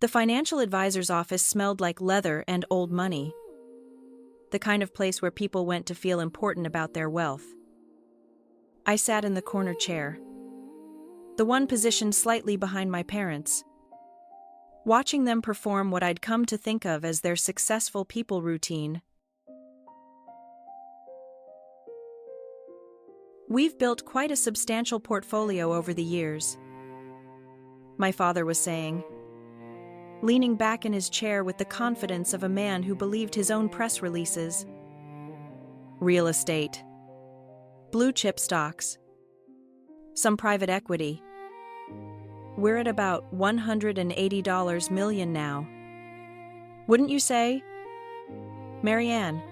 The financial advisor's office smelled like leather and old money, the kind of place where people went to feel important about their wealth. I sat in the corner chair, the one positioned slightly behind my parents, watching them perform what I'd come to think of as their successful people routine. "We've built quite a substantial portfolio over the years," my father was saying, leaning back in his chair with the confidence of a man who believed his own press releases. "Real estate, blue-chip stocks, some private equity. We're at about $180 million now. Wouldn't you say, Marianne?"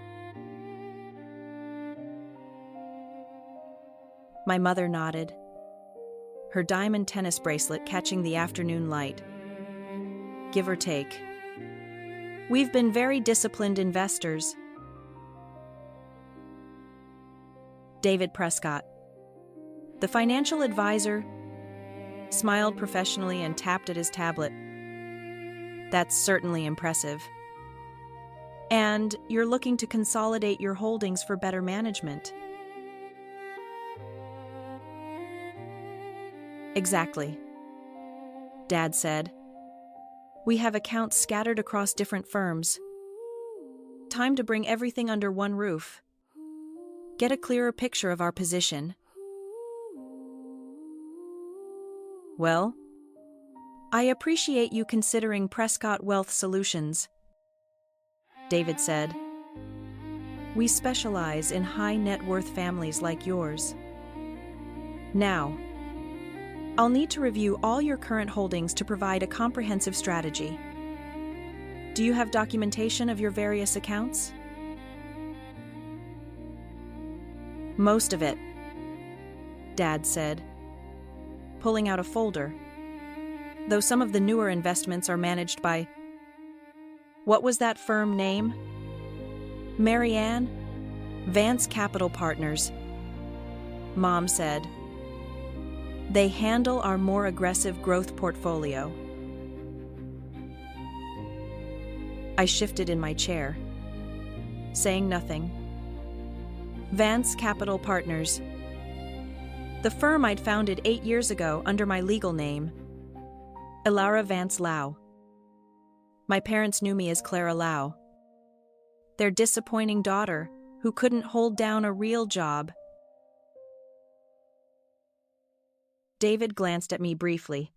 My mother nodded, her diamond tennis bracelet catching the afternoon light. "Give or take. We've been very disciplined investors." David Prescott, the financial advisor, smiled professionally and tapped at his tablet. "That's certainly impressive. And you're looking to consolidate your holdings for better management." "Exactly," Dad said. "We have accounts scattered across different firms. Time to bring everything under one roof. Get a clearer picture of our position." "Well, I appreciate you considering Prescott Wealth Solutions," David said. "We specialize in high net worth families like yours. Now, I'll need to review all your current holdings to provide a comprehensive strategy. Do you have documentation of your various accounts?" "Most of it," Dad said, pulling out a folder, though some of the newer investments are managed by— "What was that firm name?" "Marianne? Vance Capital Partners," Mom said. "They handle our more aggressive growth portfolio." I shifted in my chair, saying nothing. Vance Capital Partners. The firm I'd founded 8 years ago under my legal name, Elara Vance Lau. My parents knew me as Clara Lau, their disappointing daughter who couldn't hold down a real job. David glanced at me briefly.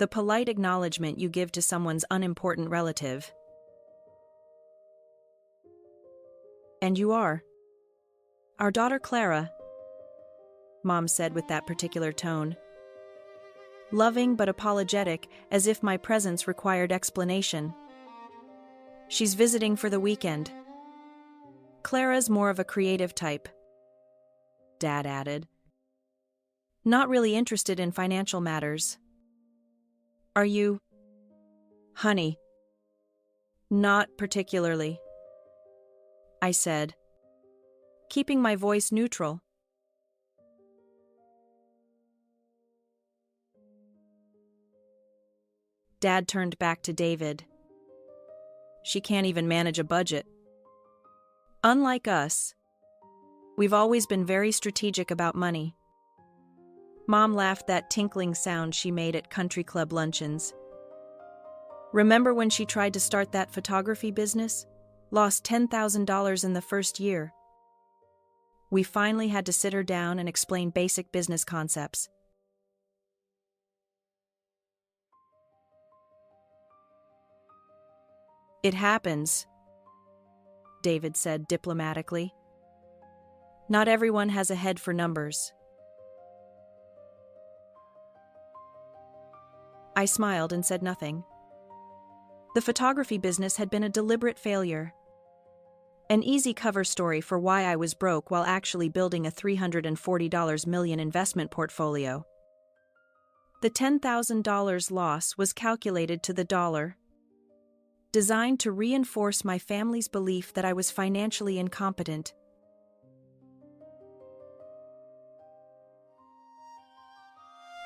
The polite acknowledgement you give to someone's unimportant relative. "And you are?" "Our daughter Clara," Mom said with that particular tone. Loving but apologetic, as if my presence required explanation. "She's visiting for the weekend. Clara's more of a creative type," Dad added. "Not really interested in financial matters. Are you?" "Honey, not particularly," I said, keeping my voice neutral. Dad turned back to David. "She can't even manage a budget. Unlike us, we've always been very strategic about money." Mom laughed that tinkling sound she made at country club luncheons. "Remember when she tried to start that photography business? Lost $10,000 in the first year. We finally had to sit her down and explain basic business concepts." "It happens," David said diplomatically. "Not everyone has a head for numbers." I smiled and said nothing. The photography business had been a deliberate failure. An easy cover story for why I was broke while actually building a $340 million investment portfolio. The $10,000 loss was calculated to the dollar, designed to reinforce my family's belief that I was financially incompetent.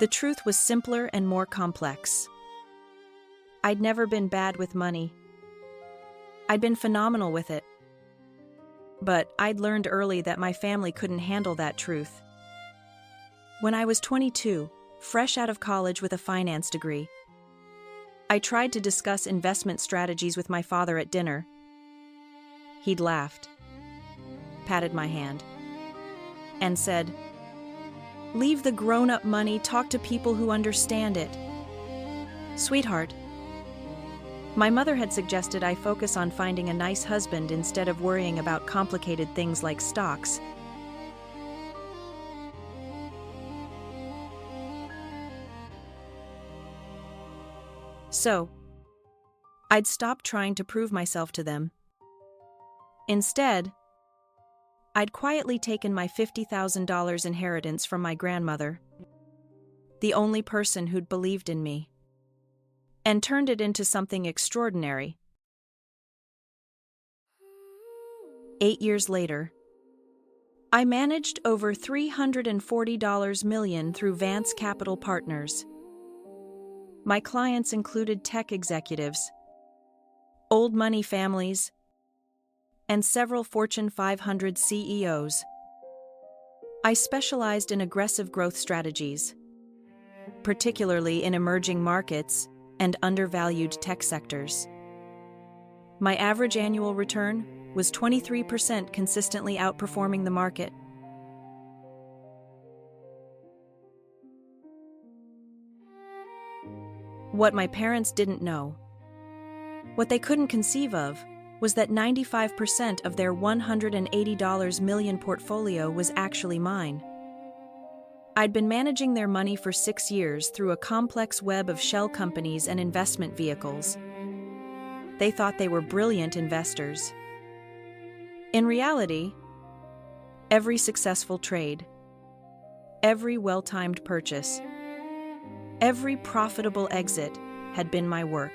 The truth was simpler and more complex. I'd never been bad with money. I'd been phenomenal with it. But I'd learned early that my family couldn't handle that truth. When I was 22, fresh out of college with a finance degree, I tried to discuss investment strategies with my father at dinner. He'd laughed, patted my hand, and said, "Leave the grown-up money, talk to people who understand it." Sweetheart, my mother had suggested I focus on finding a nice husband instead of worrying about complicated things like stocks. So, I'd stopped trying to prove myself to them. Instead, I'd quietly taken my $50,000 inheritance from my grandmother, the only person who'd believed in me, and turned it into something extraordinary. 8 years later, I managed over $340 million through Vance Capital Partners. My clients included tech executives, old money families, and several Fortune 500 CEOs. I specialized in aggressive growth strategies, particularly in emerging markets and undervalued tech sectors. My average annual return was 23%, consistently outperforming the market. What my parents didn't know, what they couldn't conceive of, was that 95% of their $180 million portfolio was actually mine. I'd been managing their money for 6 years through a complex web of shell companies and investment vehicles. They thought they were brilliant investors. In reality, every successful trade, every well-timed purchase, every profitable exit had been my work.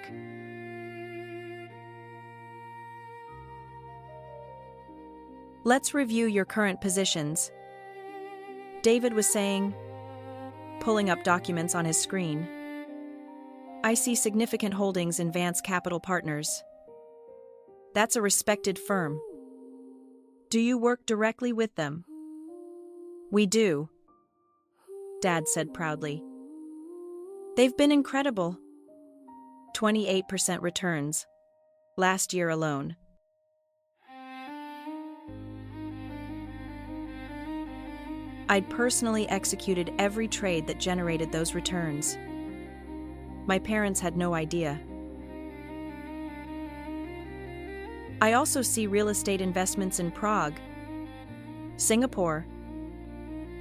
Let's review your current positions, David was saying, pulling up documents on his screen. I see significant holdings in Vance Capital Partners. That's a respected firm. Do you work directly with them? We do, Dad said proudly. They've been incredible. 28% returns, last year alone. I'd personally executed every trade that generated those returns. My parents had no idea. I also see real estate investments in Prague, Singapore,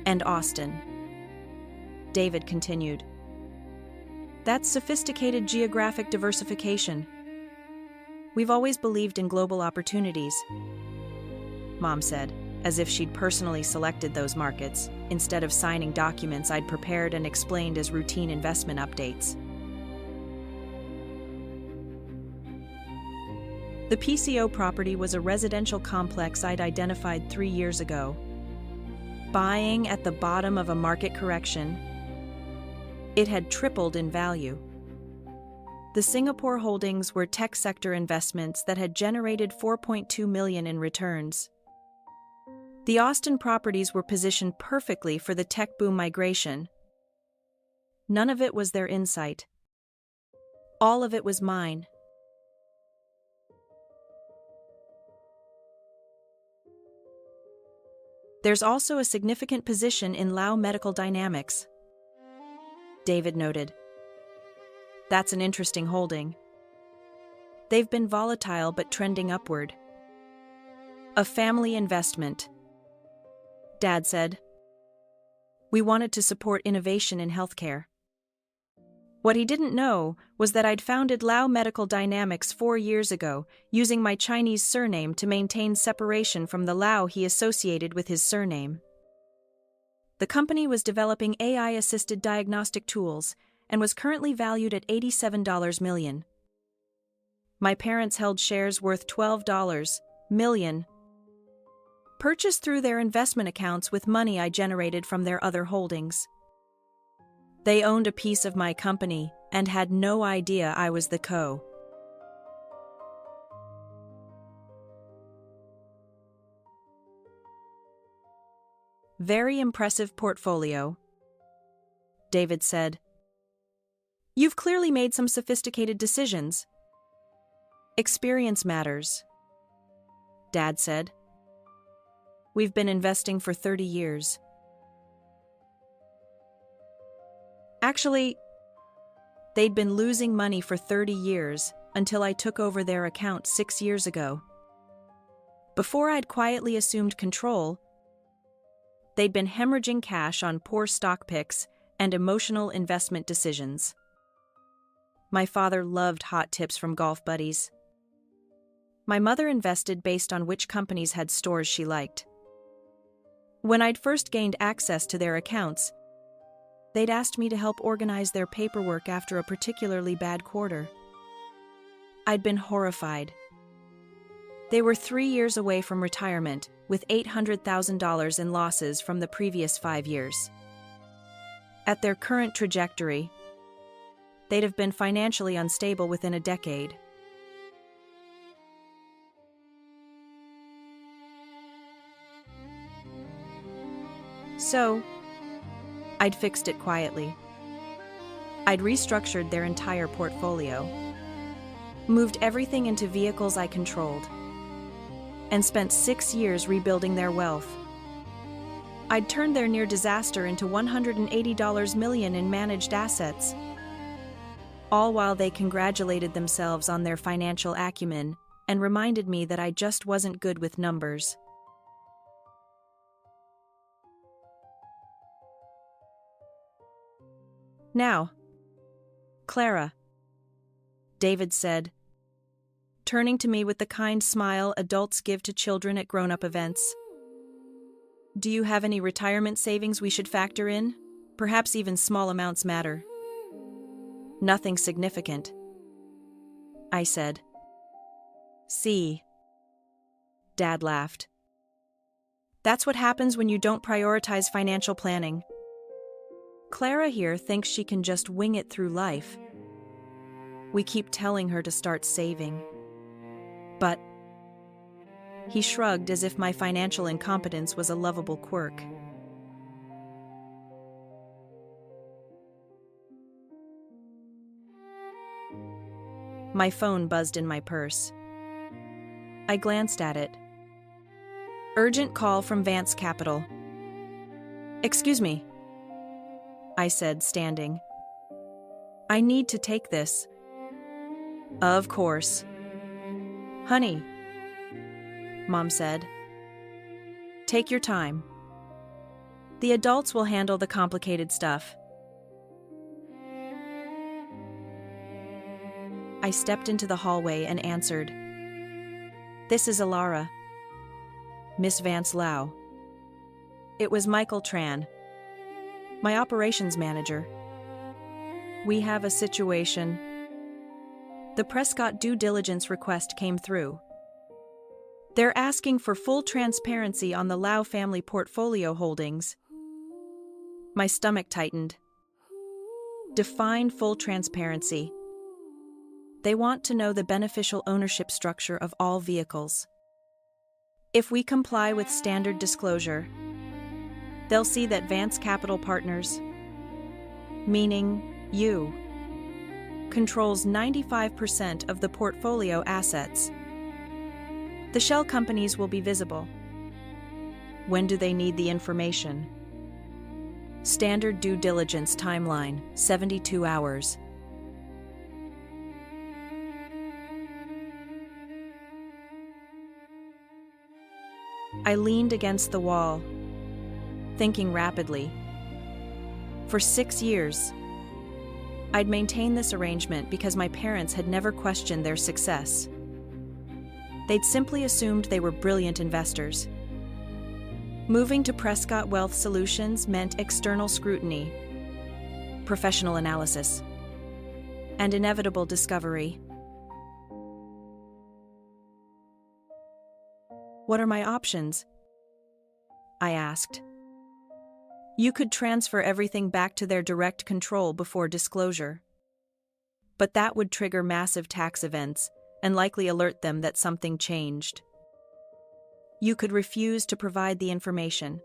and Austin, David continued. That's sophisticated geographic diversification. We've always believed in global opportunities, Mom said, as if she'd personally selected those markets, instead of signing documents I'd prepared and explained as routine investment updates. The PCO property was a residential complex I'd identified 3 years ago. Buying at the bottom of a market correction, it had tripled in value. The Singapore holdings were tech sector investments that had generated $4.2 million in returns. The Austin properties were positioned perfectly for the tech boom migration. None of it was their insight. All of it was mine. There's also a significant position in Lao Medical Dynamics, David noted. That's an interesting holding. They've been volatile but trending upward. A family investment, Dad said. We wanted to support innovation in healthcare. What he didn't know was that I'd founded Lao Medical Dynamics 4 years ago, using my Chinese surname to maintain separation from the Lao he associated with his surname. The company was developing AI-assisted diagnostic tools and was currently valued at $87 million. My parents held shares worth $12 million, purchased through their investment accounts with money I generated from their other holdings. They owned a piece of my company, and had no idea I was the co. Very impressive portfolio, David said. You've clearly made some sophisticated decisions. Experience matters, Dad said. We've been investing for 30 years. Actually, they'd been losing money for 30 years until I took over their account 6 years ago. Before I'd quietly assumed control, they'd been hemorrhaging cash on poor stock picks and emotional investment decisions. My father loved hot tips from golf buddies. My mother invested based on which companies had stores she liked. When I'd first gained access to their accounts, they'd asked me to help organize their paperwork after a particularly bad quarter. I'd been horrified. They were 3 years away from retirement, with $800,000 in losses from the previous 5 years. At their current trajectory, they'd have been financially unstable within a decade. So, I'd fixed it quietly. I'd restructured their entire portfolio, moved everything into vehicles I controlled, and spent 6 years rebuilding their wealth. I'd turned their near disaster into $180 million in managed assets, all while they congratulated themselves on their financial acumen and reminded me that I just wasn't good with numbers. Now, Clara, David said, turning to me with the kind smile adults give to children at grown-up events. Do you have any retirement savings we should factor in? Perhaps even small amounts matter. Nothing significant, I said. See, Dad laughed. That's what happens when you don't prioritize financial planning. Clara here thinks she can just wing it through life. We keep telling her to start saving. But he shrugged as if my financial incompetence was a lovable quirk. My phone buzzed in my purse. I glanced at it. Urgent call from Vance Capital. Excuse me, I said, standing. I need to take this. Of course. Honey, Mom said. Take your time. The adults will handle the complicated stuff. I stepped into the hallway and answered. This is Alara. Miss Vance Lau. It was Michael Tran, my operations manager. We have a situation. The Prescott due diligence request came through. They're asking for full transparency on the Lau family portfolio holdings. My stomach tightened. Define full transparency. They want to know the beneficial ownership structure of all vehicles. If we comply with standard disclosure, they'll see that Vance Capital Partners, meaning you, controls 95% of the portfolio assets. The shell companies will be visible. When do they need the information? Standard due diligence timeline, 72 hours. I leaned against the wall, thinking rapidly. For 6 years, I'd maintained this arrangement because my parents had never questioned their success. They'd simply assumed they were brilliant investors. Moving to Prescott Wealth Solutions meant external scrutiny, professional analysis, and inevitable discovery. What are my options? I asked. You could transfer everything back to their direct control before disclosure. But that would trigger massive tax events and likely alert them that something changed. You could refuse to provide the information,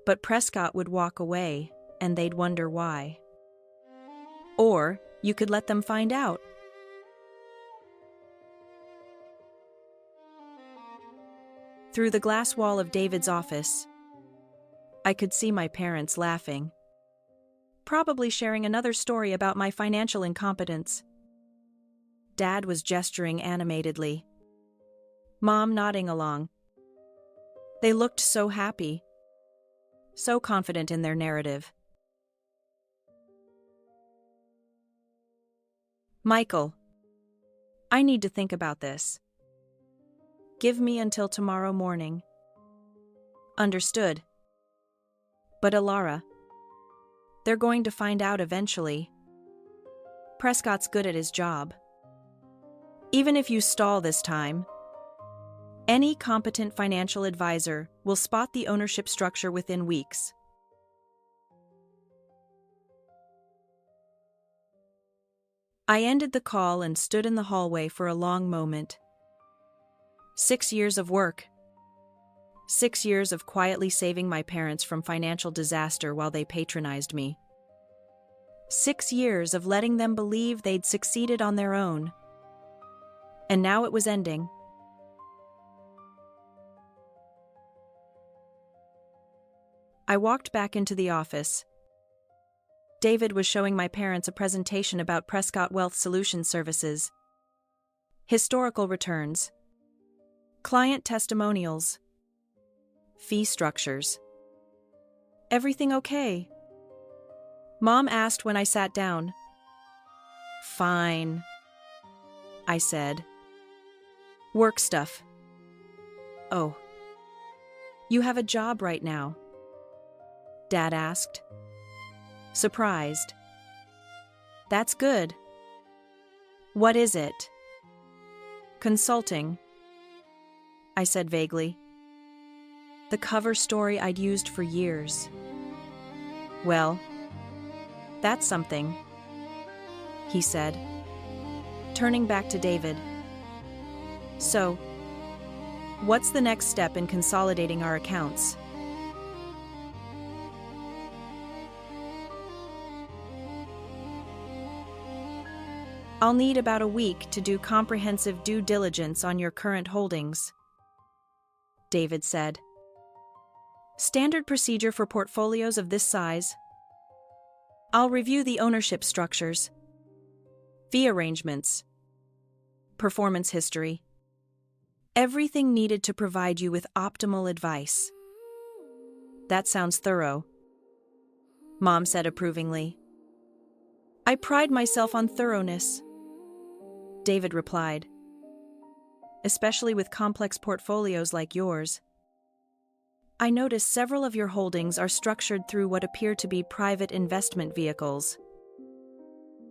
but Prescott would walk away and they'd wonder why. Or you could let them find out. Through the glass wall of David's office, I could see my parents laughing, probably sharing another story about my financial incompetence. Dad was gesturing animatedly, Mom nodding along. They looked so happy, so confident in their narrative. Michael, I need to think about this. Give me until tomorrow morning. Understood. But Alara, they're going to find out eventually. Prescott's good at his job. Even if you stall this time, any competent financial advisor will spot the ownership structure within weeks. I ended the call and stood in the hallway for a long moment. 6 years of work. 6 years of quietly saving my parents from financial disaster while they patronized me. 6 years of letting them believe they'd succeeded on their own. And now it was ending. I walked back into the office. David was showing my parents a presentation about Prescott Wealth Solutions Services. Historical returns. Client testimonials. Fee structures. Everything okay? Mom asked when I sat down. Fine, I said. Work stuff. Oh. You have a job right now? Dad asked. Surprised. That's good. What is it? Consulting, I said vaguely. The cover story I'd used for years. Well, that's something, he said, turning back to David. So, what's the next step in consolidating our accounts? I'll need about a week to do comprehensive due diligence on your current holdings, David said. Standard procedure for portfolios of this size. I'll review the ownership structures, fee arrangements, performance history, everything needed to provide you with optimal advice. That sounds thorough, Mom said approvingly. I pride myself on thoroughness, David replied. Especially with complex portfolios like yours. I notice several of your holdings are structured through what appear to be private investment vehicles.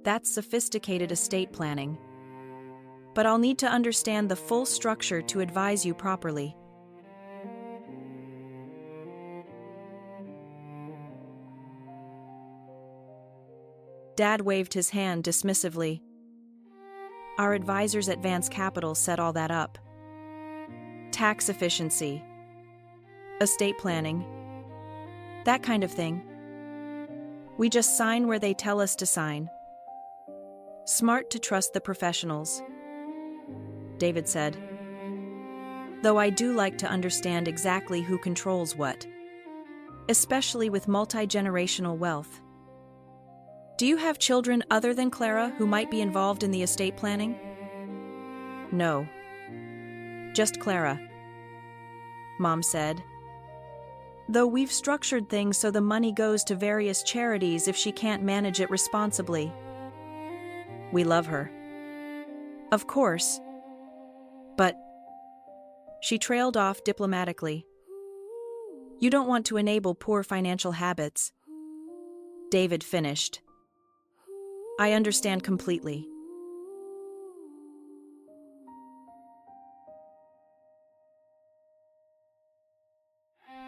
That's sophisticated estate planning. But I'll need to understand the full structure to advise you properly. Dad waved his hand dismissively. Our advisors at Vance Capital set all that up. Tax efficiency, estate planning, that kind of thing. We just sign where they tell us to sign. Smart to trust the professionals, David said. Though I do like to understand exactly who controls what, especially with multi-generational wealth. Do you have children other than Clara who might be involved in the estate planning? No. Just Clara, Mom said. Though we've structured things so the money goes to various charities if she can't manage it responsibly. We love her. Of course. But she trailed off diplomatically. You don't want to enable poor financial habits, David finished. I understand completely.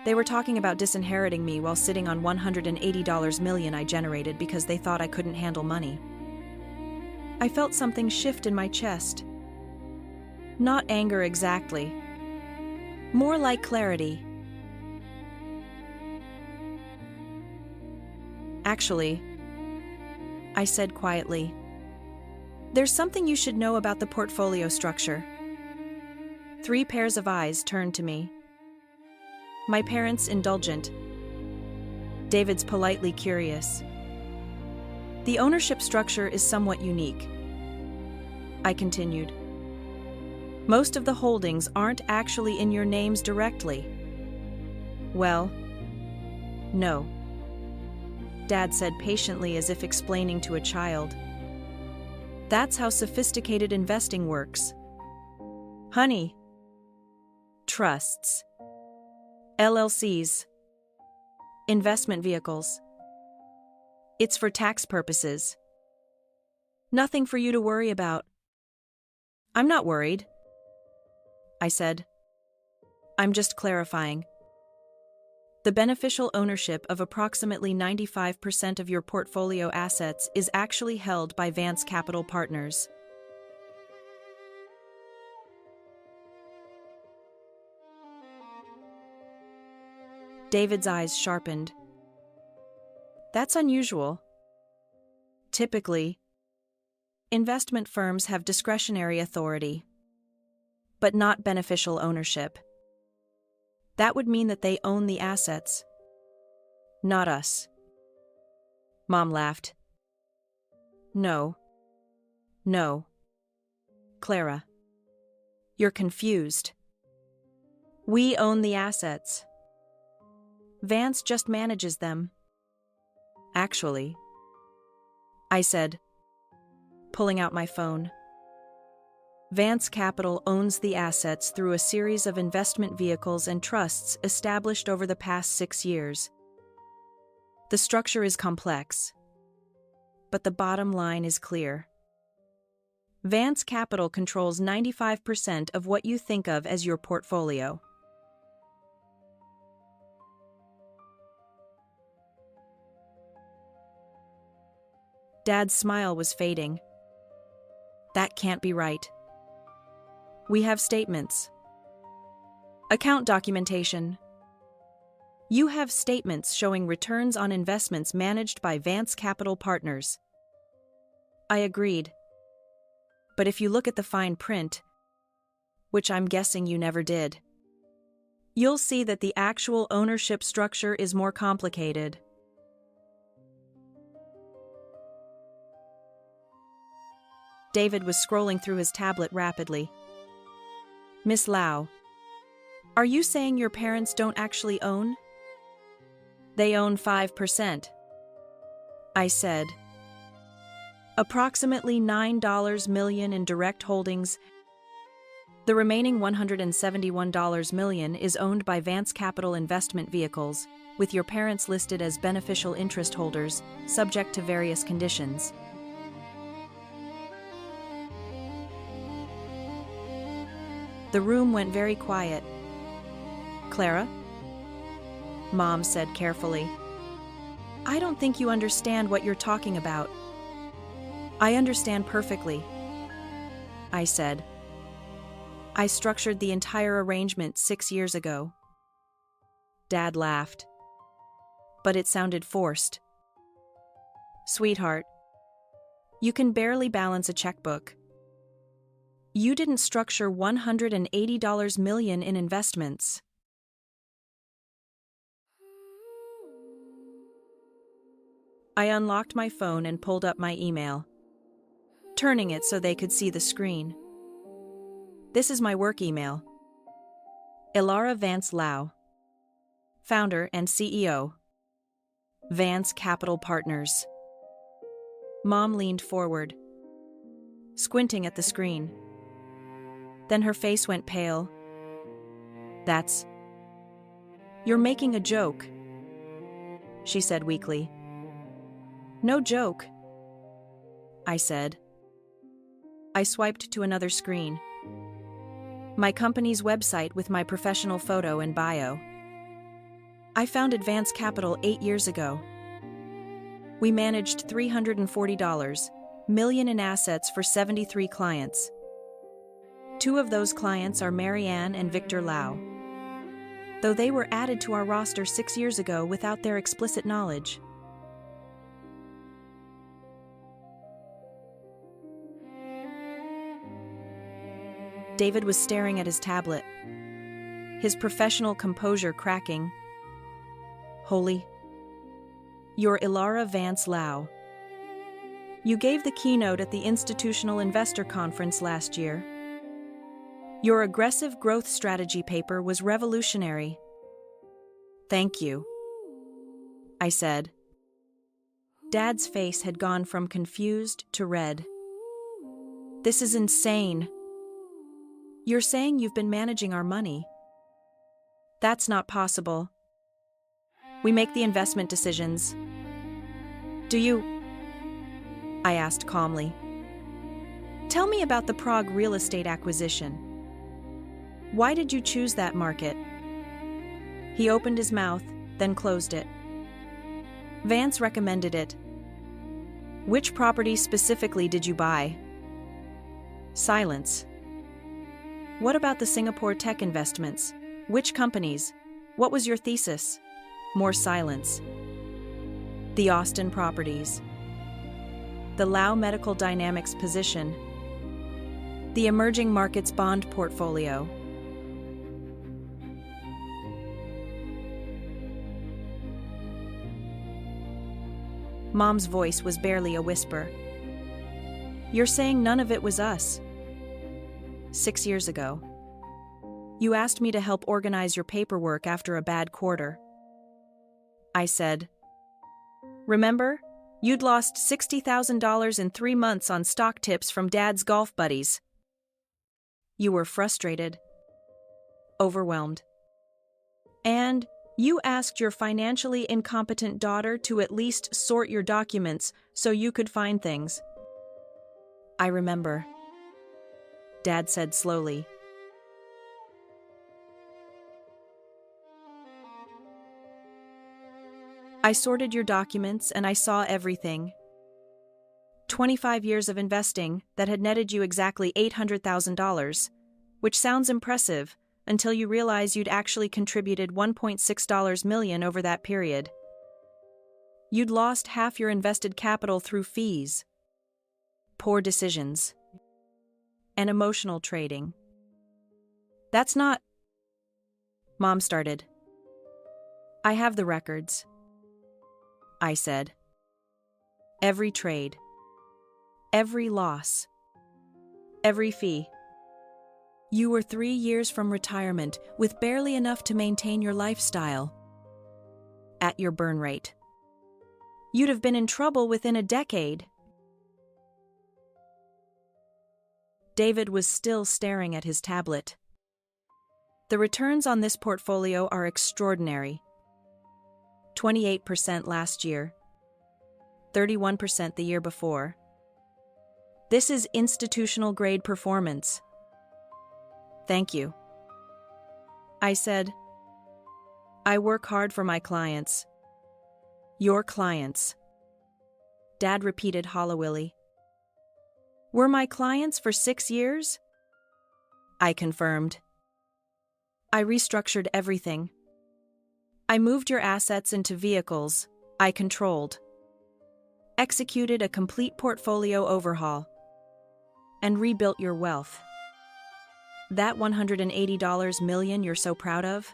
They were talking about disinheriting me while sitting on $180 million I generated because they thought I couldn't handle money. I felt something shift in my chest. Not anger exactly. More like clarity. Actually, I said quietly, there's something you should know about the portfolio structure. 3 pairs of eyes turned to me. My parents indulgent. David's politely curious. The ownership structure is somewhat unique. I continued. Most of the holdings aren't actually in your names directly. Well, no. Dad said patiently as if explaining to a child. That's how sophisticated investing works. Honey. Trusts. LLCs. Investment vehicles. It's for tax purposes. Nothing for you to worry about. I'm not worried, I said. I'm just clarifying. The beneficial ownership of approximately 95% of your portfolio assets is actually held by Vance Capital Partners. David's eyes sharpened. That's unusual. Typically, investment firms have discretionary authority, but not beneficial ownership. That would mean that they own the assets. Not us. Mom laughed. No. Clara. You're confused. We own the assets. Vance just manages them. Actually, I said, pulling out my phone. Vance Capital owns the assets through a series of investment vehicles and trusts established over the past 6 years. The structure is complex, but the bottom line is clear. Vance Capital controls 95% of what you think of as your portfolio. Dad's smile was fading. That can't be right. We have statements. Account documentation. You have statements showing returns on investments managed by Vance Capital Partners. I agreed. But if you look at the fine print, which I'm guessing you never did, you'll see that the actual ownership structure is more complicated. David was scrolling through his tablet rapidly. Miss Lau, are you saying your parents don't actually own? They own 5%. I said. Approximately $9 million in direct holdings. The remaining $171 million is owned by Vance Capital Investment Vehicles, with your parents listed as beneficial interest holders, subject to various conditions. The room went very quiet. Clara? Mom said carefully. I don't think you understand what you're talking about. I understand perfectly, I said. I structured the entire arrangement 6 years ago. Dad laughed. But it sounded forced. Sweetheart, you can barely balance a checkbook. You didn't structure $180 million in investments. I unlocked my phone and pulled up my email, turning it so they could see the screen. This is my work email. Ilara Vance Lau, founder and CEO, Vance Capital Partners. Mom leaned forward, squinting at the screen. Then her face went pale. You're making a joke, she said weakly. No joke, I said. I swiped to another screen. My company's website with my professional photo and bio. I founded Vance Capital 8 years ago. We managed $340, million in assets for 73 clients. 2 of those clients are Marianne and Victor Lau, though they were added to our roster 6 years ago without their explicit knowledge. David was staring at his tablet, his professional composure cracking. Holy. You're Ilara Vance Lau. You gave the keynote at the Institutional Investor Conference last year. Your aggressive growth strategy paper was revolutionary. Thank you, I said. Dad's face had gone from confused to red. This is insane. You're saying you've been managing our money. That's not possible. We make the investment decisions. Do you? I asked calmly. Tell me about the Prague real estate acquisition. Why did you choose that market? He opened his mouth, then closed it. Vance recommended it. Which property specifically did you buy? Silence. What about the Singapore tech investments? Which companies? What was your thesis? More silence. The Austin properties. The Lau Medical Dynamics position. The emerging markets bond portfolio. Mom's voice was barely a whisper. You're saying none of it was us? 6 years ago. You asked me to help organize your paperwork after a bad quarter. I said. Remember? You'd lost $60,000 in 3 months on stock tips from Dad's golf buddies. You were frustrated, overwhelmed. And you asked your financially incompetent daughter to at least sort your documents so you could find things. I remember. Dad said slowly. I sorted your documents and I saw everything. 25 years of investing that had netted you exactly $800,000, which sounds impressive until you realize you'd actually contributed $1.6 million over that period. You'd lost half your invested capital through fees, poor decisions, and emotional trading. That's not... Mom started. I have the records, I said. Every trade, every loss, every fee. You were 3 years from retirement with barely enough to maintain your lifestyle. At your burn rate. You'd have been in trouble within a decade. David was still staring at his tablet. The returns on this portfolio are extraordinary. 28% last year, 31% the year before. This is institutional-grade performance. Thank you. I said, I work hard for my clients. Your clients. Dad repeated hollowly. Were my clients for 6 years? I confirmed. I restructured everything. I moved your assets into vehicles I controlled, executed a complete portfolio overhaul, and rebuilt your wealth. That $180 million you're so proud of?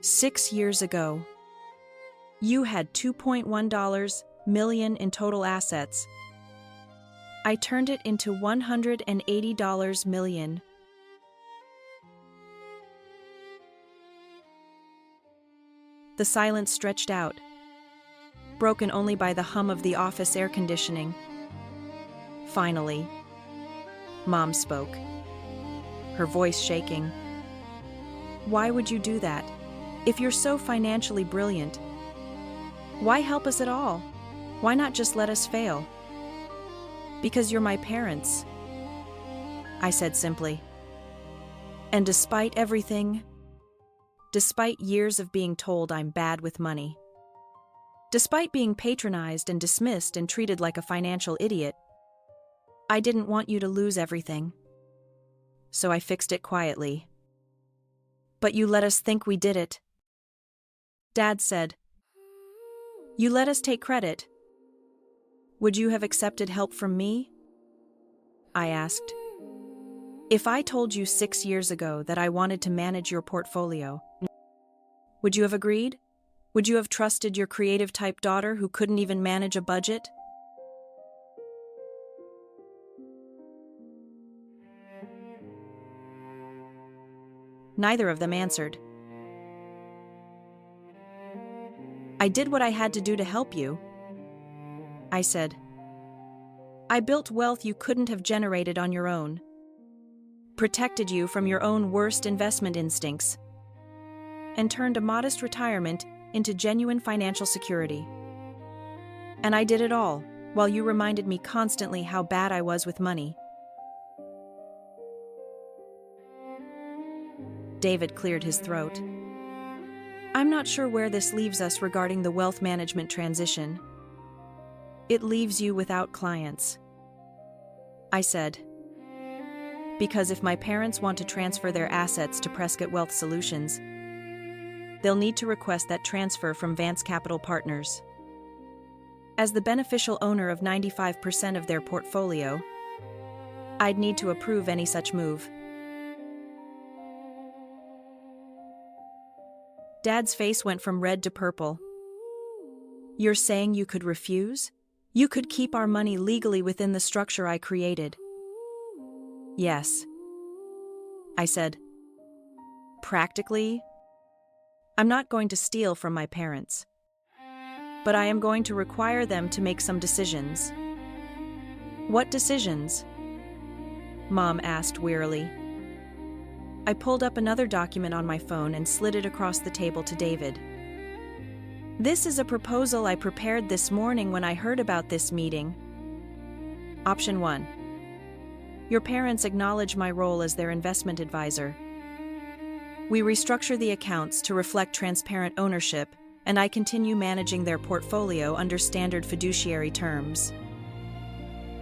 6 years ago, you had $2.1 million in total assets. I turned it into $180 million. The silence stretched out, broken only by the hum of the office air conditioning. Finally, Mom spoke, her voice shaking. Why would you do that? If you're so financially brilliant, why help us at all? Why not just let us fail? Because you're my parents, I said simply. And despite everything, despite years of being told I'm bad with money, Despite being patronized and dismissed and treated like a financial idiot, I didn't want you to lose everything. So I fixed it quietly. But you let us think we did it. Dad said. You let us take credit. Would you have accepted help from me? I asked. If I told you 6 years ago that I wanted to manage your portfolio, would you have agreed? Would you have trusted your creative-type daughter who couldn't even manage a budget? Neither of them answered. I did what I had to do to help you, I said. I built wealth you couldn't have generated on your own, protected you from your own worst investment instincts, and turned a modest retirement into genuine financial security. And I did it all, while you reminded me constantly how bad I was with money. David cleared his throat. I'm not sure where this leaves us regarding the wealth management transition. It leaves you without clients, I said. Because if my parents want to transfer their assets to Prescott Wealth Solutions, they'll need to request that transfer from Vance Capital Partners. As the beneficial owner of 95% of their portfolio, I'd need to approve any such move. Dad's face went from red to purple. You're saying you could refuse? You could keep our money legally within the structure I created? Yes, I said. Practically, I'm not going to steal from my parents, but I am going to require them to make some decisions. What decisions? Mom asked wearily. I pulled up another document on my phone and slid it across the table to David. This is a proposal I prepared this morning when I heard about this meeting. Option 1. Your parents acknowledge my role as their investment advisor. We restructure the accounts to reflect transparent ownership, and I continue managing their portfolio under standard fiduciary terms.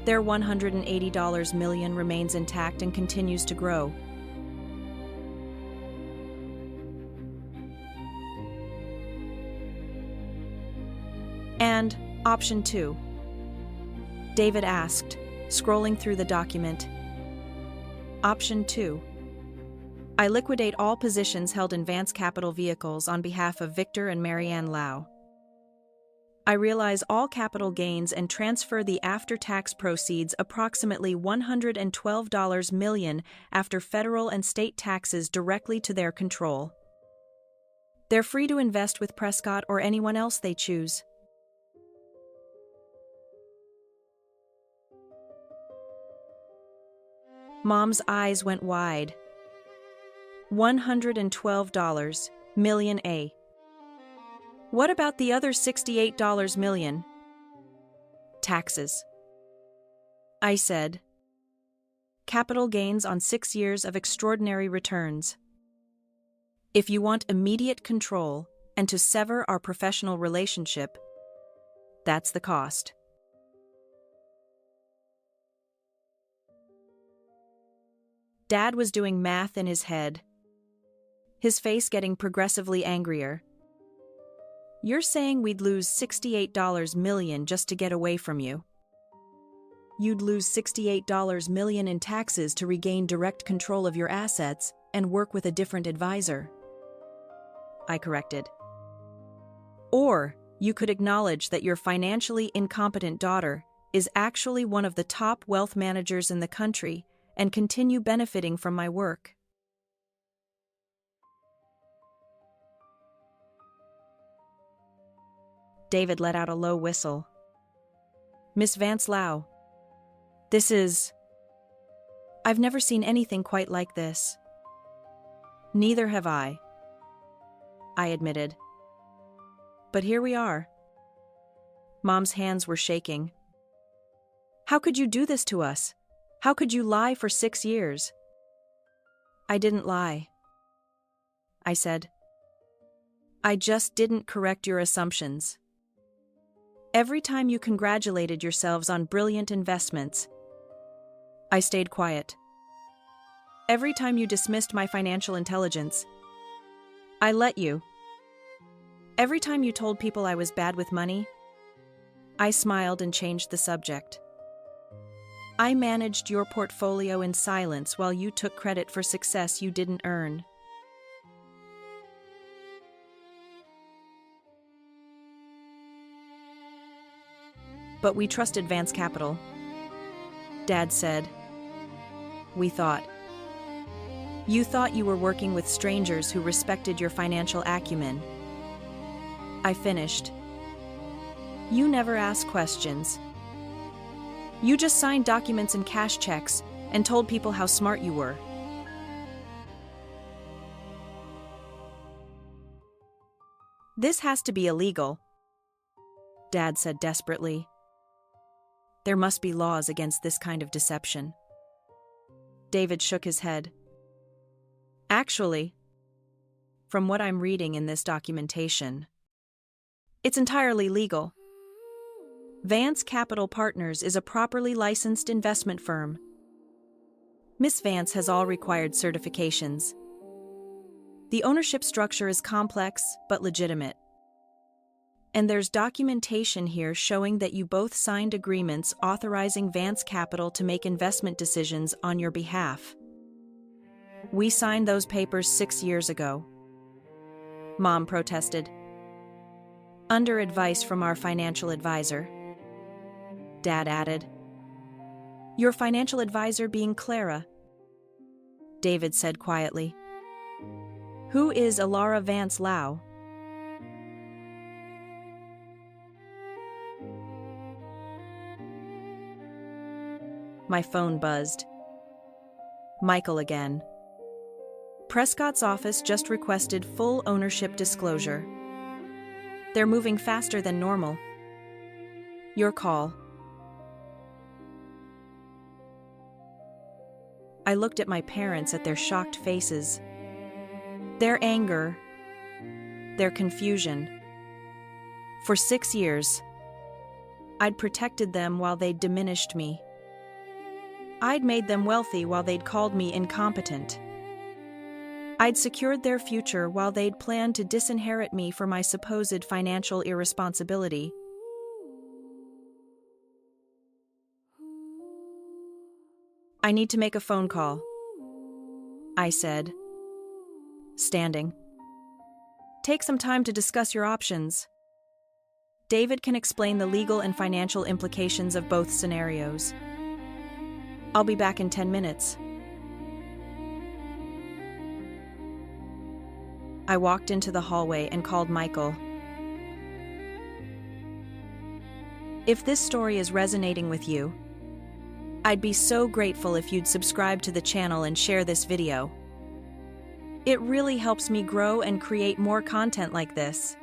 Their $180 million remains intact and continues to grow. And option 2? David asked, scrolling through the document. Option 2. I liquidate all positions held in Vance Capital Vehicles on behalf of Victor and Marianne Lau. I realize all capital gains and transfer the after-tax proceeds approximately $112 million after federal and state taxes directly to their control. They're free to invest with Prescott or anyone else they choose. Mom's eyes went wide. $112 million, eh? What about the other $68 million? Taxes, I said. Capital gains on 6 years of extraordinary returns. If you want immediate control and to sever our professional relationship, that's the cost. Dad was doing math in his head, his face getting progressively angrier. You're saying we'd lose $68 million just to get away from you? You'd lose $68 million in taxes to regain direct control of your assets and work with a different advisor, I corrected. Or you could acknowledge that your financially incompetent daughter is actually one of the top wealth managers in the country and continue benefiting from my work. David let out a low whistle. Miss Vance Lau, I've never seen anything quite like this. Neither have I admitted. But here we are. Mom's hands were shaking. How could you do this to us? How could you lie for 6 years? I didn't lie, I said. I just didn't correct your assumptions. Every time you congratulated yourselves on brilliant investments, I stayed quiet. Every time you dismissed my financial intelligence, I let you. Every time you told people I was bad with money, I smiled and changed the subject. I managed your portfolio in silence while you took credit for success you didn't earn. But we trusted Vance Capital. Dad said. We thought. You thought you were working with strangers who respected your financial acumen. I finished. You never asked questions. You just signed documents and cash checks and told people how smart you were. This has to be illegal, Dad said desperately. There must be laws against this kind of deception. David shook his head. Actually, from what I'm reading in this documentation, it's entirely legal. Vance Capital Partners is a properly licensed investment firm. Miss Vance has all required certifications. The ownership structure is complex but legitimate. And there's documentation here showing that you both signed agreements authorizing Vance Capital to make investment decisions on your behalf. We signed those papers 6 years ago. Mom protested. Under advice from our financial advisor. Dad added. Your financial advisor being Clara. David said quietly. Who is Alara Vance Lau? My phone buzzed. Michael again. Prescott's office just requested full ownership disclosure. They're moving faster than normal. Your call. I looked at my parents at their shocked faces. Their anger. Their confusion. For 6 years, I'd protected them while they'd diminished me. I'd made them wealthy while they'd called me incompetent. I'd secured their future while they'd planned to disinherit me for my supposed financial irresponsibility. I need to make a phone call, I said, standing. Take some time to discuss your options. David can explain the legal and financial implications of both scenarios. I'll be back in 10 minutes. I walked into the hallway and called Michael. If this story is resonating with you, I'd be so grateful if you'd subscribe to the channel and share this video. It really helps me grow and create more content like this.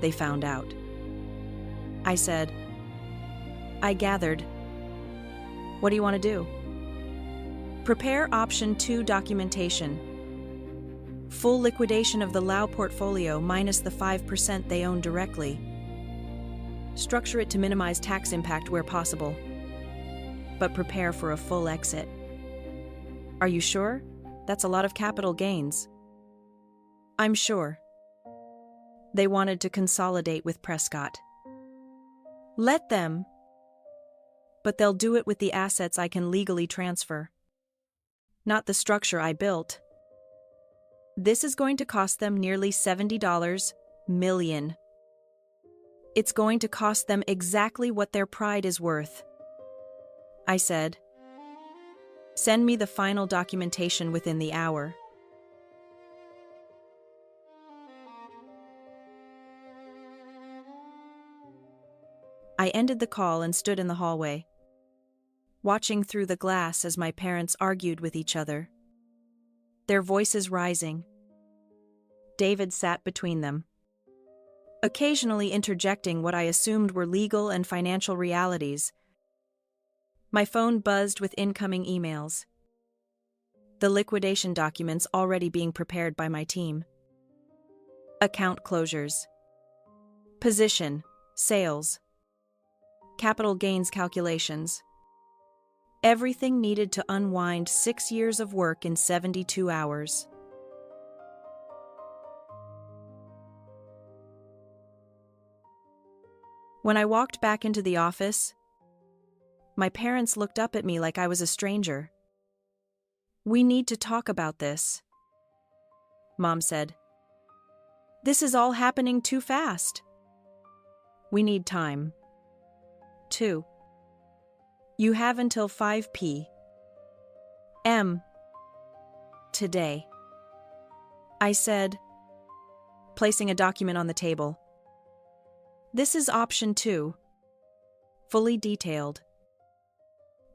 They found out. I said. I gathered. What do you want to do? Prepare Option 2 documentation. Full liquidation of the Lau portfolio minus the 5% they own directly. Structure it to minimize tax impact where possible. But prepare for a full exit. Are you sure? That's a lot of capital gains. I'm sure. They wanted to consolidate with Prescott. Let them. But they'll do it with the assets I can legally transfer. Not the structure I built. This is going to cost them nearly $70 million. It's going to cost them exactly what their pride is worth. I said. Send me the final documentation within the hour. I ended the call and stood in the hallway, watching through the glass as my parents argued with each other, their voices rising. David sat between them, occasionally interjecting what I assumed were legal and financial realities. My phone buzzed with incoming emails. The liquidation documents already being prepared by my team. Account closures. Position, sales, capital gains calculations. Everything needed to unwind 6 years of work in 72 hours. When I walked back into the office, my parents looked up at me like I was a stranger. "We need to talk about this," Mom said. "This is all happening too fast." "We need time." 2. "You have until 5 p.m. today," I said, placing a document on the table. "This is option 2. Fully detailed.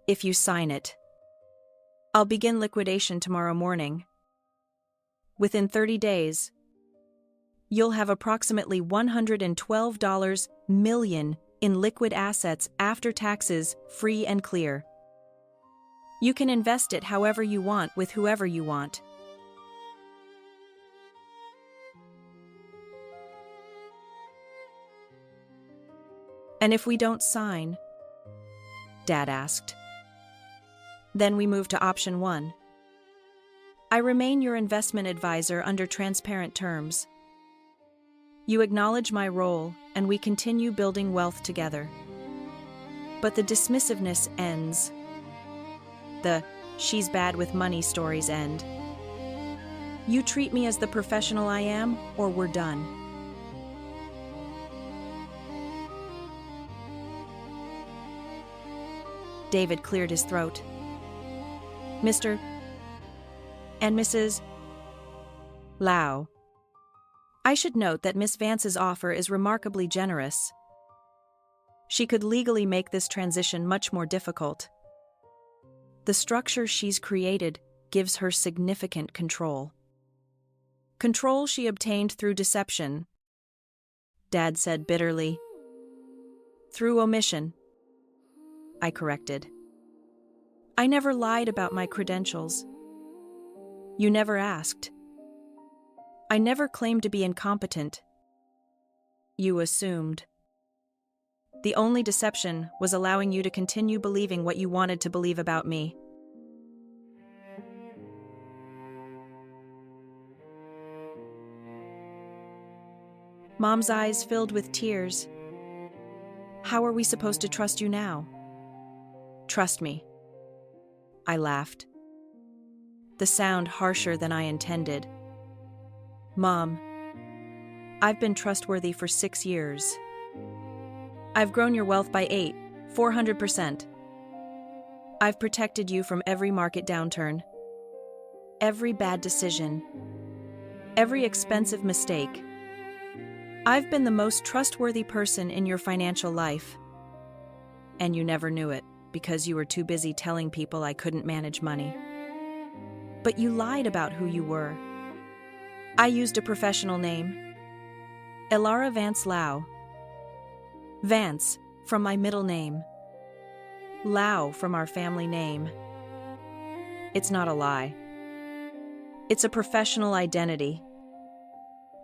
If you sign it, I'll begin liquidation tomorrow morning. Within 30 days, you'll have approximately $112 million in liquid assets after taxes, free and clear. You can invest it however you want with whoever you want." "And if we don't sign?" Dad asked. "Then we move to option 1. I remain your investment advisor under transparent terms. You acknowledge my role, and we continue building wealth together. But the dismissiveness ends. The 'she's bad with money' stories end. You treat me as the professional I am, or we're done." David cleared his throat. "Mr. and Mrs. Lau. I should note that Miss Vance's offer is remarkably generous. She could legally make this transition much more difficult. The structure she's created gives her significant control. Control she obtained through deception," Dad said bitterly. "Through omission," I corrected. "I never lied about my credentials. You never asked. I never claimed to be incompetent. You assumed. The only deception was allowing you to continue believing what you wanted to believe about me." Mom's eyes filled with tears. "How are we supposed to trust you now?" "Trust me." I laughed, the sound harsher than I intended. "Mom, I've been trustworthy for 6 years. I've grown your wealth by 400%. I've protected you from every market downturn, every bad decision, every expensive mistake. I've been the most trustworthy person in your financial life. And you never knew it, because you were too busy telling people I couldn't manage money. But you lied about who you were. I used a professional name. Elara Vance Lau. Vance, from my middle name. Lau, from our family name. It's not a lie. It's a professional identity.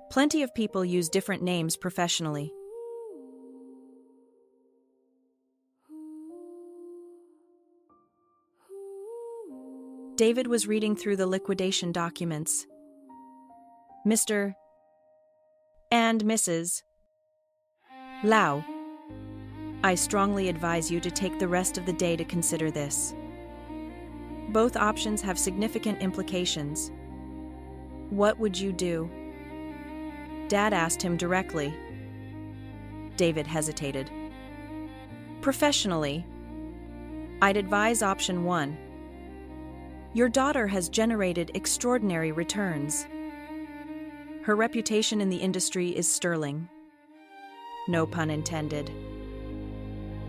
Plenty of people use different names professionally." David was reading through the liquidation documents. "Mr. and Mrs. Lau, I strongly advise you to take the rest of the day to consider this. Both options have significant implications. What would you do?" Dad asked him directly. David hesitated. "Professionally, I'd advise option 1. Your daughter has generated extraordinary returns. Her reputation in the industry is sterling. No pun intended.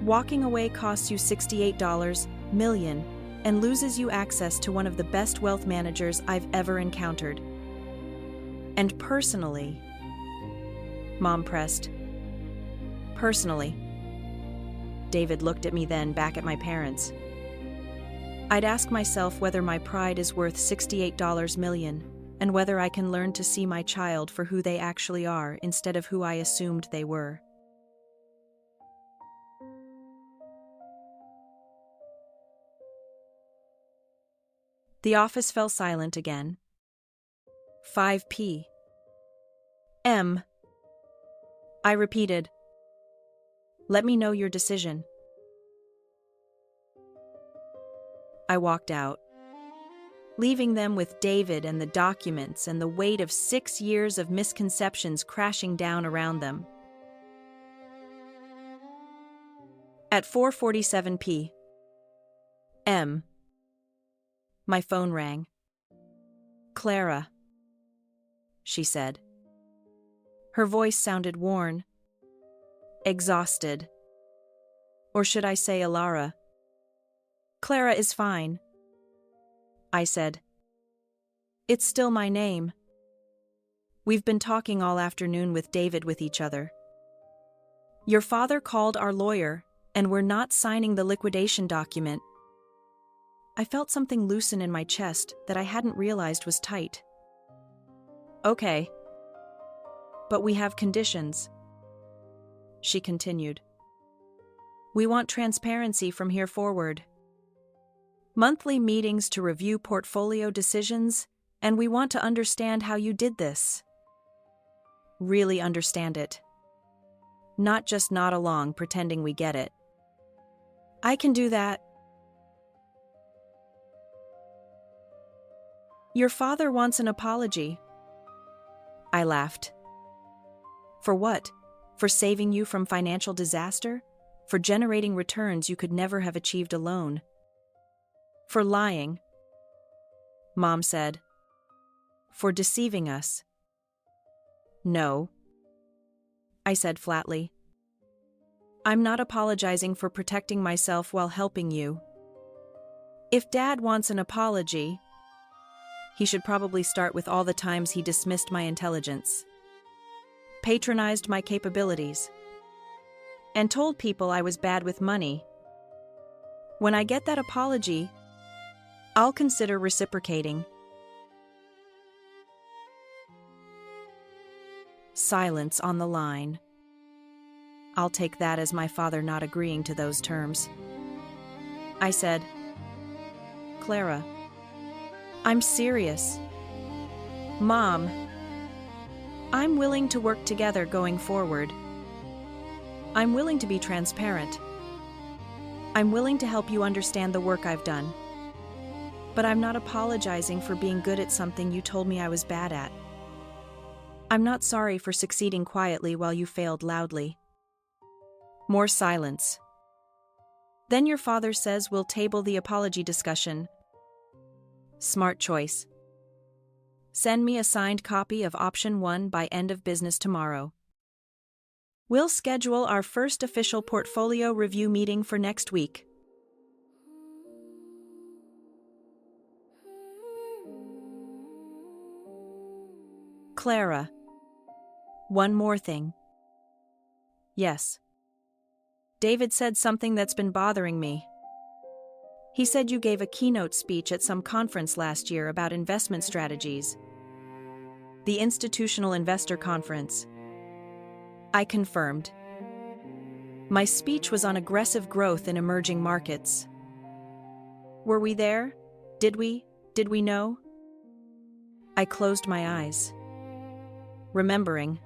Walking away costs you $68 million and loses you access to one of the best wealth managers I've ever encountered. And personally," Mom pressed. "Personally." David looked at me, then back at my parents. "I'd ask myself whether my pride is worth $68 million and whether I can learn to see my child for who they actually are instead of who I assumed they were. The office fell silent again. 5 p.m. I repeated, "Let me know your decision." I walked out, leaving them with David and the documents and the weight of 6 years of misconceptions crashing down around them. At 4:47 p.m., my phone rang. "Clara," she said. Her voice sounded worn, exhausted. Or should I say Alara? "Clara is fine," I said. "It's still my name. We've been talking all afternoon with David with each other. Your father called our lawyer, and we're not signing the liquidation document." I felt something loosen in my chest that I hadn't realized was tight. "Okay. But we have conditions," she continued. "We want transparency from here forward. Monthly meetings to review portfolio decisions, and we want to understand how you did this. Really understand it. Not just nod along pretending we get it." "I can do that." "Your father wants an apology." I laughed. "For what? For saving you from financial disaster? For generating returns you could never have achieved alone? For lying?" Mom said. "For deceiving us?" "No," I said flatly. "I'm not apologizing for protecting myself while helping you. If Dad wants an apology, he should probably start with all the times he dismissed my intelligence, patronized my capabilities, and told people I was bad with money. When I get that apology, I'll consider reciprocating." Silence on the line. I'll take that as my father not agreeing to those terms. I said, "Clara, I'm serious. Mom, I'm willing to work together going forward. I'm willing to be transparent. I'm willing to help you understand the work I've done. But I'm not apologizing for being good at something you told me I was bad at. I'm not sorry for succeeding quietly while you failed loudly." More silence. Then your father says we'll table the apology discussion. Smart choice. Send me a signed copy of option 1 by end of business tomorrow. We'll schedule our first official portfolio review meeting for next week. "Clara, one more thing." "Yes." "David said something that's been bothering me. He said you gave a keynote speech at some conference last year about investment strategies. The Institutional Investor Conference." I confirmed. My speech was on aggressive growth in emerging markets. Were we there? Did we know? I closed my eyes, remembering.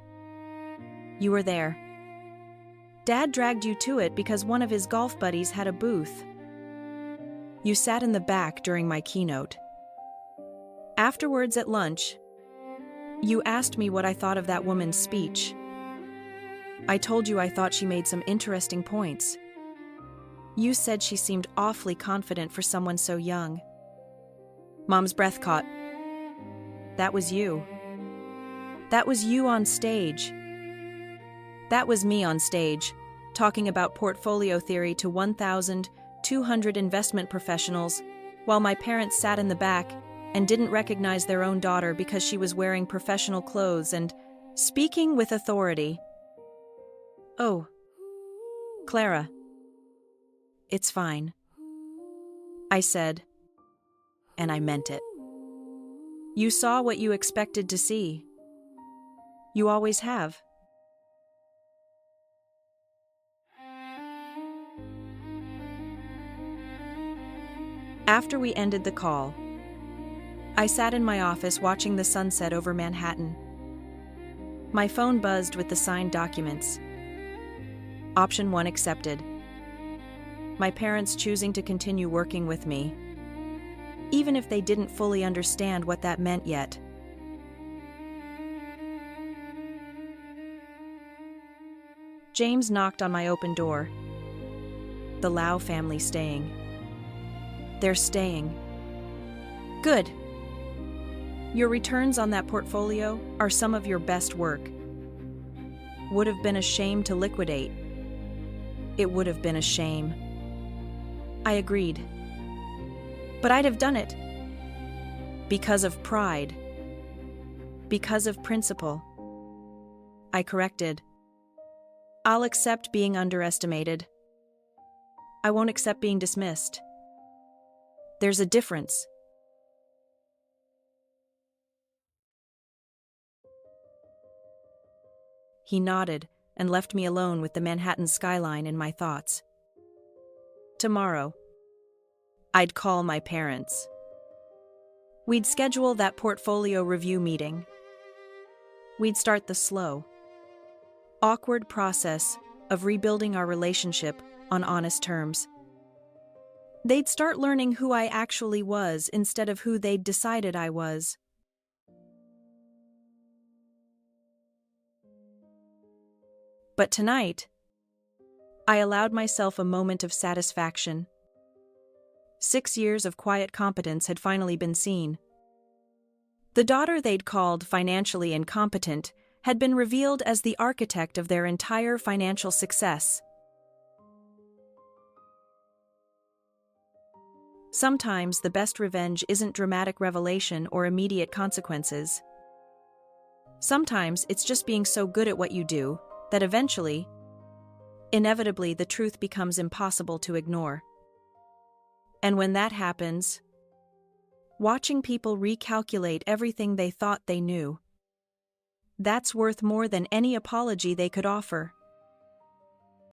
"You were there. Dad dragged you to it because one of his golf buddies had a booth. You sat in the back during my keynote. Afterwards at lunch, you asked me what I thought of that woman's speech. I told you I thought she made some interesting points. You said she seemed awfully confident for someone so young." Mom's breath caught. "That was you. That was you on stage. That was me on stage, talking about portfolio theory to 1,200 investment professionals, while my parents sat in the back and didn't recognize their own daughter because she was wearing professional clothes and speaking with authority." "Oh, Clara, it's fine," I said, and I meant it. You saw what you expected to see. You always have. After we ended the call, I sat in my office watching the sunset over Manhattan. My phone buzzed with the signed documents. Option 1 accepted. My parents choosing to continue working with me, even if they didn't fully understand what that meant yet. James knocked on my open door. The Lau family staying. They're staying. Good. Your returns on that portfolio are some of your best work. Would have been a shame to liquidate. It would have been a shame. I agreed. But I'd have done it. Because of pride. Because of principle. I corrected. I'll accept being underestimated. I won't accept being dismissed. There's a difference. He nodded and left me alone with the Manhattan skyline in my thoughts. Tomorrow, I'd call my parents. We'd schedule that portfolio review meeting. We'd start the slow, awkward process of rebuilding our relationship on honest terms. They'd start learning who I actually was instead of who they'd decided I was. But tonight, I allowed myself a moment of satisfaction. 6 years of quiet competence had finally been seen. The daughter they'd called financially incompetent had been revealed as the architect of their entire financial success. Sometimes the best revenge isn't dramatic revelation or immediate consequences. Sometimes it's just being so good at what you do that eventually, inevitably, the truth becomes impossible to ignore. And when that happens, watching people recalculate everything they thought they knew, that's worth more than any apology they could offer.